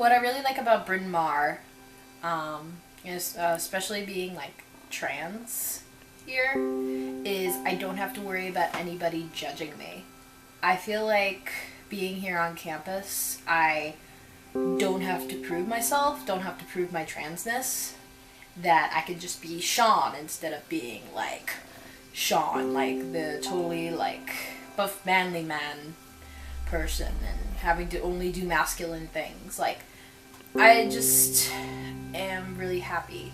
what I really like about Bryn Mawr, is especially being like trans here, is I don't have to worry about anybody judging me. I feel like being here on campus, I don't have to prove myself, don't have to prove my transness, that I can just be Sean instead of being like Sean, like the totally like buff manly man person and having to only do masculine things. Like, I just am really happy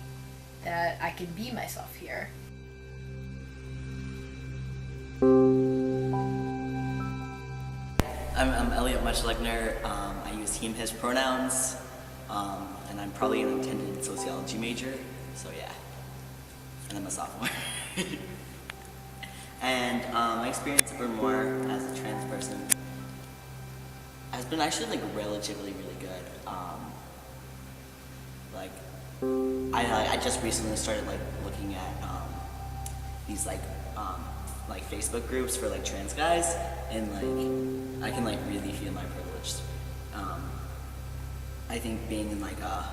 that I can be myself here. I'm Elliot Muchlegner. I use he, his pronouns, and I'm probably an intended sociology major, so yeah. And I'm a sophomore. And my experience at Bryn Mawr as a trans person has been actually like relatively really good. Like I just recently started like looking at these like Facebook groups for like trans guys, and like I can like really feel my privilege. I think being in like a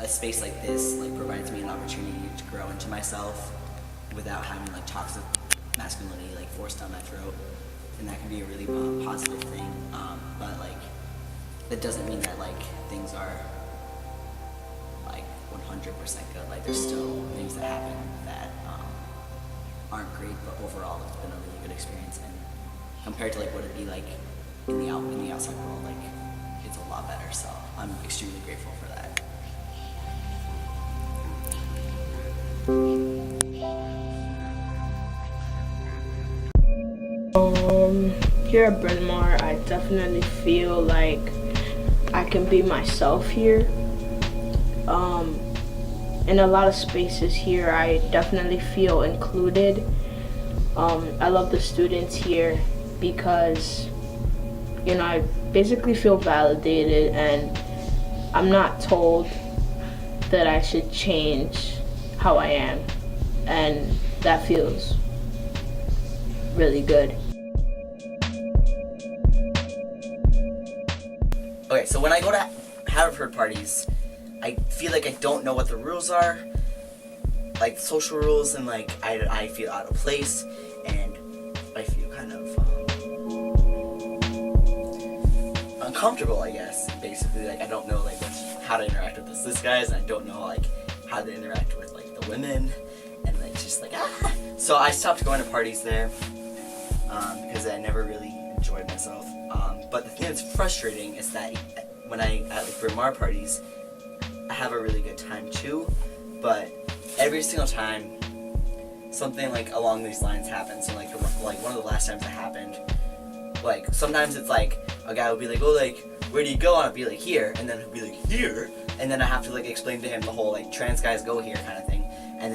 space like this like provides me an opportunity to grow into myself without having like toxic masculinity like forced down my throat, and that can be a really positive thing. But like that doesn't mean that like things are like 100% good. Like there's still things that happen that aren't great, but overall it's been a really good experience. And compared to like what it'd be like in the outside world, like it's a lot better. So I'm extremely grateful for that. Here at Bryn Mawr, I definitely feel like I can be myself here. In a lot of spaces here, I definitely feel included. I love the students here because, you know, I basically feel validated, and I'm not told that I should change how I am, and that feels really good. Okay, so when I go to Haverford parties, I feel like I don't know what the rules are, like social rules, and like I feel out of place, and I feel kind of uncomfortable, I guess. Basically, like I don't know like how to interact with this guys, and I don't know like how to interact with like the women, and like just like ah. So I stopped going to parties there because I never really enjoyed myself. But the thing that's frustrating is that when I at like Bryn Mawr parties, I have a really good time too, but every single time something like along these lines happens. And like one of the last times it happened, like sometimes it's like a guy will be like, oh, like where do you go? And I'll be like, here, and then he'll be like, here, and then I have to like explain to him the whole like trans guys go here kind of thing. And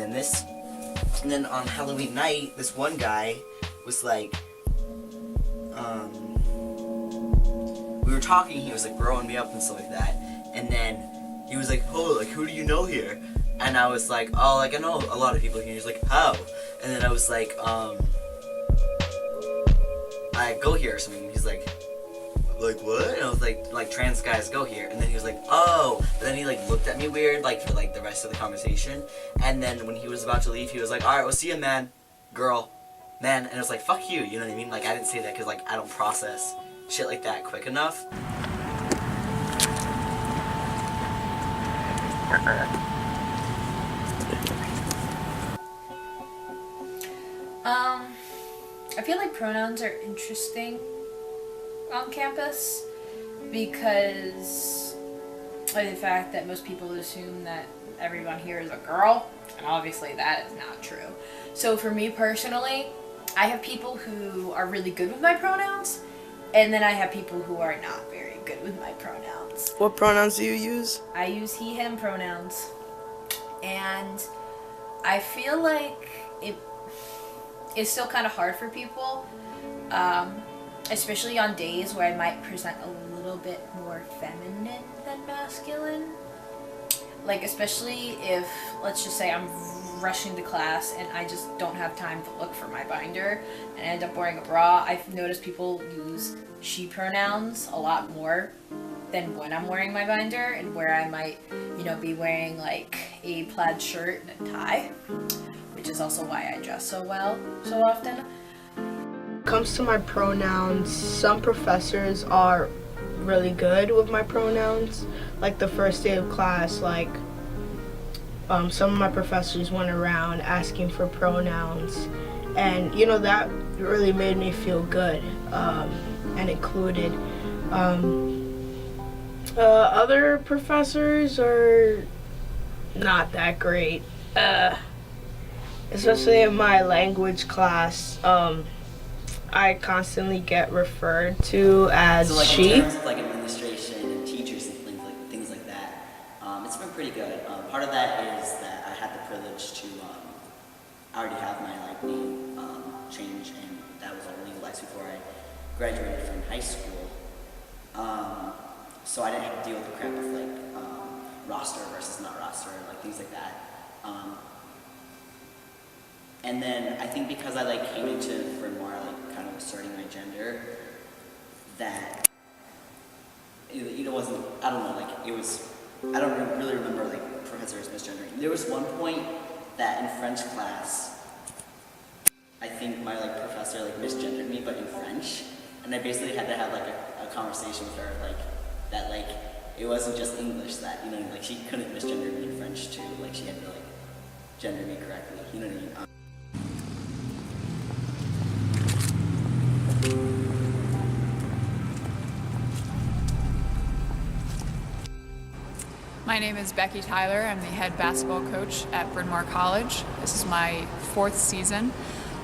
then on Halloween night, this one guy was like, we were talking, he was like growing me up and stuff like that, and then he was like, oh, like who do you know here? And I was like, oh, like I know a lot of people here. He's like, how? And then I was like, I go here or something. He's like what? And I was like trans guys go here. And then he was like, oh. But then he like looked at me weird like for like the rest of the conversation. And then when he was about to leave, he was like, all right, we'll see you, man, girl, man. And it was like, fuck you, you know what I mean? Like I didn't say that because like I don't process shit like that quick enough. I feel like pronouns are interesting on campus because of the fact that most people assume that everyone here is a girl, and obviously that is not true. So for me personally, I have people who are really good with my pronouns, and then I have people who are not very good with my pronouns. What pronouns do you use? I use he, him pronouns, and I feel like it's still kind of hard for people, especially on days where I might present a little bit more feminine than masculine. Like especially if, let's just say I'm rushing to class and I just don't have time to look for my binder and end up wearing a bra. I've noticed people use she pronouns a lot more than when I'm wearing my binder, and where I might, be wearing like a plaid shirt and tie, which is also why I dress so well so often. When it comes to my pronouns, some professors are really good with my pronouns. Like the first day of class, some of my professors went around asking for pronouns, and that really made me feel good and included. Other professors are not that great, especially in my language class. I constantly get referred to as so, she. In terms of administration and teachers and things like that, it's been pretty good. Part of that is that I had the privilege to I already have my name change, and that was all legalized before I graduated from high school. So I didn't have to deal with the crap of roster versus not roster, things like that. And then I think because I came into Bryn Mawr kind of asserting my gender, that it wasn't, I don't know, it was, I don't really remember professors misgendering. There was one point that in French class, I think my professor misgendered me, but in French, and I basically had to have a conversation with her that it wasn't just English, that she couldn't misgender me in French too, she had to gender me correctly, you know what I mean? My name is Becky Tyler. I'm the head basketball coach at Bryn Mawr College. This is my 4th season,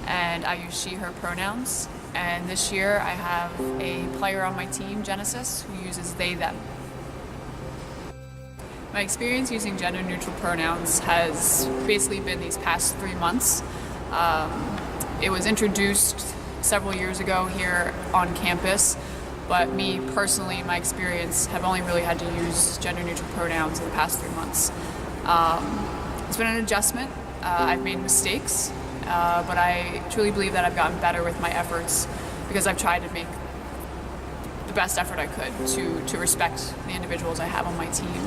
and I use she, her pronouns. And this year I have a player on my team, Genesis, who uses they, them. My experience using gender-neutral pronouns has basically been these past 3 months. It was introduced several years ago here on campus, but me personally, my experience, have only really had to use gender-neutral pronouns in the past 3 months. It's been an adjustment. I've made mistakes, but I truly believe that I've gotten better with my efforts because I've tried to make the best effort I could to respect the individuals I have on my team.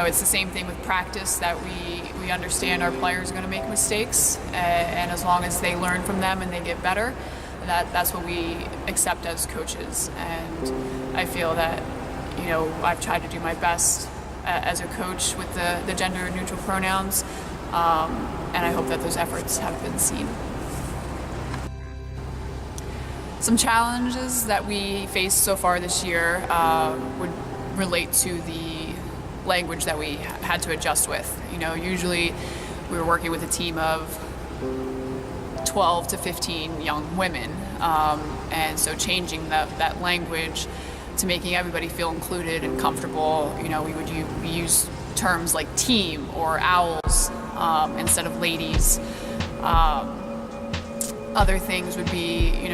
It's the same thing with practice, that we understand our players are going to make mistakes, and as long as they learn from them and they get better, that's what we accept as coaches. And I feel that I've tried to do my best as a coach with the gender neutral pronouns, and I hope that those efforts have been seen. Some challenges that we faced so far this year would relate to the language that we had to adjust with. Usually we were working with a team of 12 to 15 young women, and so changing that language to making everybody feel included and comfortable. We use terms like team or owls instead of ladies. Other things would be,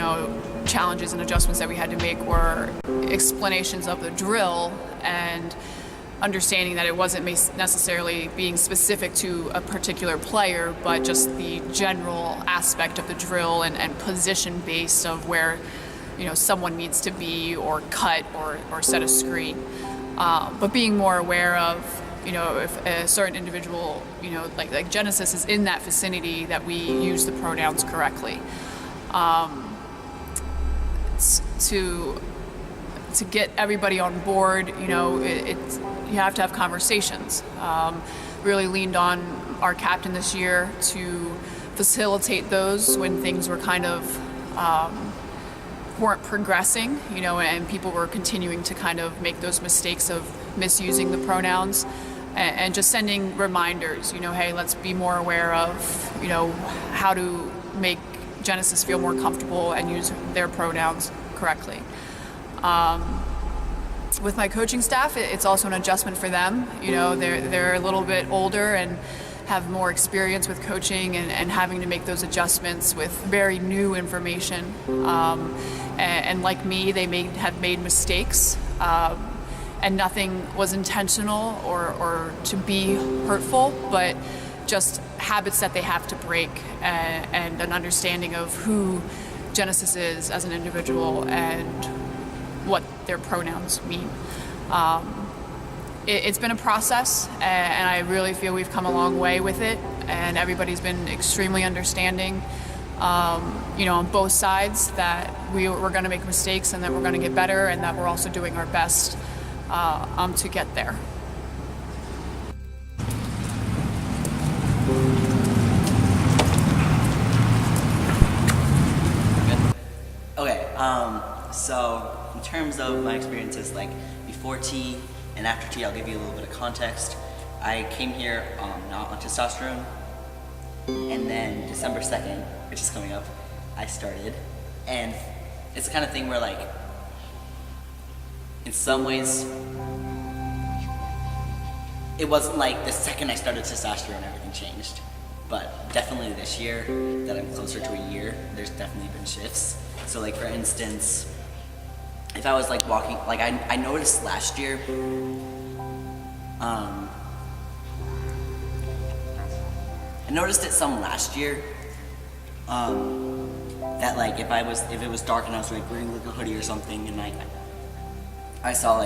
challenges and adjustments that we had to make were explanations of the drill and understanding that it wasn't necessarily being specific to a particular player, but just the general aspect of the drill and position based of where someone needs to be or cut or set a screen. But being more aware of if a certain individual like Genesis is in that vicinity, that we use the pronouns correctly. To get everybody on board, you have to have conversations. Really leaned on our captain this year to facilitate those when things were kind of weren't progressing, and people were continuing to kind of make those mistakes of misusing the pronouns, and just sending reminders, hey, let's be more aware of, how to make Genesis feel more comfortable and use their pronouns correctly. With my coaching staff, it's also an adjustment for them. They're a little bit older and have more experience with coaching and having to make those adjustments with very new information. And like me, they have made mistakes, and nothing was intentional or to be hurtful, but just habits that they have to break, and an understanding of who Genesis is as an individual and what their pronouns mean. It's been a process, and I really feel we've come a long way with it, and everybody's been extremely understanding, on both sides, that we're going to make mistakes and that we're going to get better, and that we're also doing our best to get there. Okay, so in terms of my experiences, like before tea and after tea, I'll give you a little bit of context. I came here not on testosterone, and then December 2nd, which is coming up, I started. And it's the kind of thing where, like, in some ways, it wasn't like the second I started testosterone, everything changed. But definitely this year, that I'm closer to a year, there's definitely been shifts. So, like, for instance, if I was like walking, like I noticed last year, I noticed it some last year, that like if it was dark and I was like wearing like a hoodie or something, and like I saw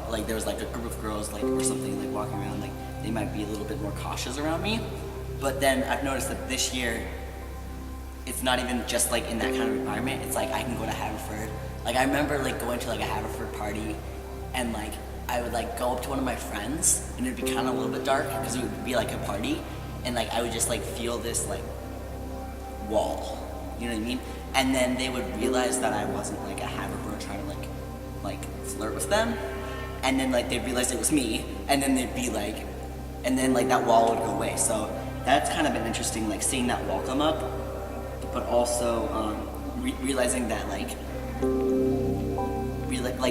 like there was like a group of girls like or something like walking around, like they might be a little bit more cautious around me. But then I've noticed that this year, it's not even just like in that kind of environment. It's like I can go to Haverford. Like I remember like going to like a Haverford party, and like I would like go up to one of my friends, and it'd be kind of a little bit dark because it would be like a party, and like I would just like feel this like wall, you know what I mean? And then they would realize that I wasn't like a Haverford trying to like flirt with them, and then like they'd realize it was me, and then they'd be like, and then like that wall would go away. So that's kind of been interesting, like seeing that wall come up, but also realizing that like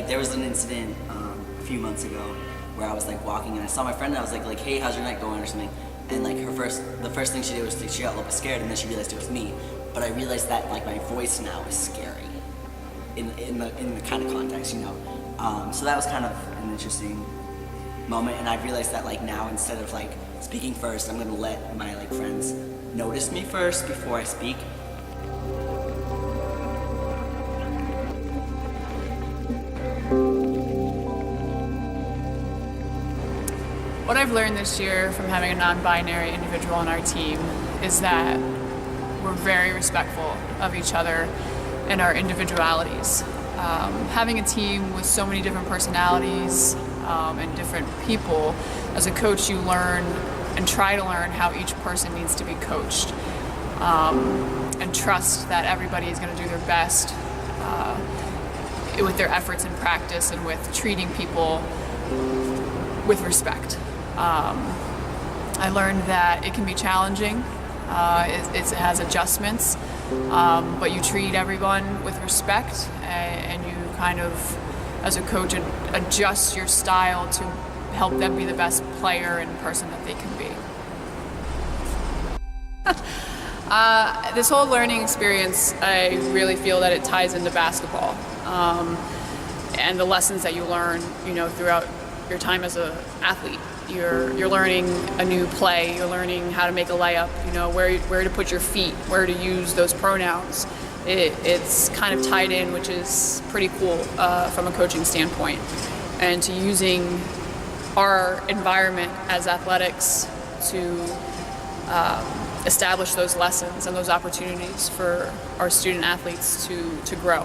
there was an incident a few months ago where I was like walking and I saw my friend and I was like, hey, how's your night going or something? And like the first thing she did was she got a little bit scared, and then she realized it was me. But I realized that like my voice now is scary in the kind of context, you know. So that was kind of an interesting moment, and I realized that like now instead of like speaking first, I'm gonna let my like friends notice me first before I speak. What I've learned this year from having a non-binary individual on our team is that we're very respectful of each other and our individualities. Having a team with so many different personalities and different people, as a coach you learn and try to learn how each person needs to be coached, and trust that everybody is going to do their best with their efforts in practice and with treating people with respect. I learned that it can be challenging, it has adjustments, but you treat everyone with respect, and you kind of, as a coach, adjust your style to help them be the best player and person that they can be. This whole learning experience, I really feel that it ties into basketball, and the lessons that you learn, throughout your time as an athlete. You're learning a new play, you're learning how to make a layup, where to put your feet, where to use those pronouns. It's kind of tied in, which is pretty cool from a coaching standpoint. And to using our environment as athletics to establish those lessons and those opportunities for our student athletes to grow.